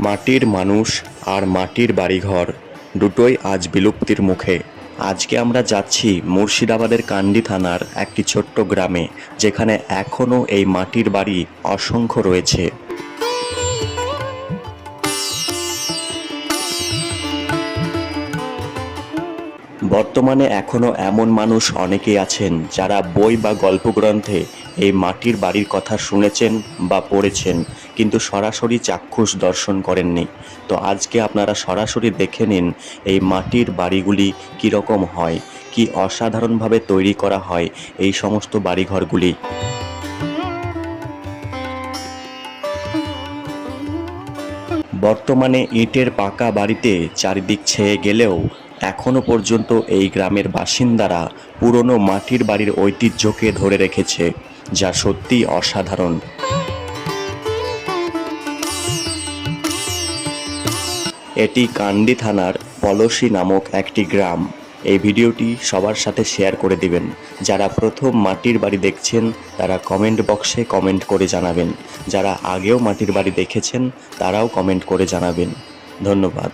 মাটির মানুষ আর মাটির বাড়িঘর দুটোই আজ বিলুপ্তির মুখে। আজকে আমরা যাচ্ছি মুর্শিদাবাদের কান্দি থানার একটি ছোট্ট গ্রামে, যেখানে এখনও এই মাটির বাড়ি অসংখ্য রয়েছে। বর্তমানে এখনও এমন মানুষ অনেকেই আছেন যারা বই বা গল্পগ্রন্থে এই মাটির বাড়ির কথা শুনেছেন বা পড়েছেন, কিন্তু সরাসরি চাক্ষুষ দর্শন করেননি। তো আজকে আপনারা সরাসরি দেখে নিন এই মাটির বাড়িগুলি কীরকম হয়, কি অসাধারণভাবে তৈরি করা হয় এই সমস্ত বাড়িঘরগুলি। বর্তমানে ইটের পাকা বাড়িতে চারিদিক ছেয়ে গেলেও এখনও পর্যন্ত এই গ্রামের বাসিন্দারা পুরনো মাটির বাড়ির ঐতিহ্যকে ধরে রেখেছে, যা সত্যিই অসাধারণ। এটি কান্দি থানার পলসি নামক একটি গ্রাম। এই ভিডিওটি সবার সাথে শেয়ার করে দিবেন। যারা প্রথম মাটির বাড়ি দেখছেন তারা কমেন্ট বক্সে কমেন্ট করে জানাবেন। যারা আগেও মাটির বাড়ি দেখেছেন তারাও কমেন্ট করে জানাবেন। ধন্যবাদ।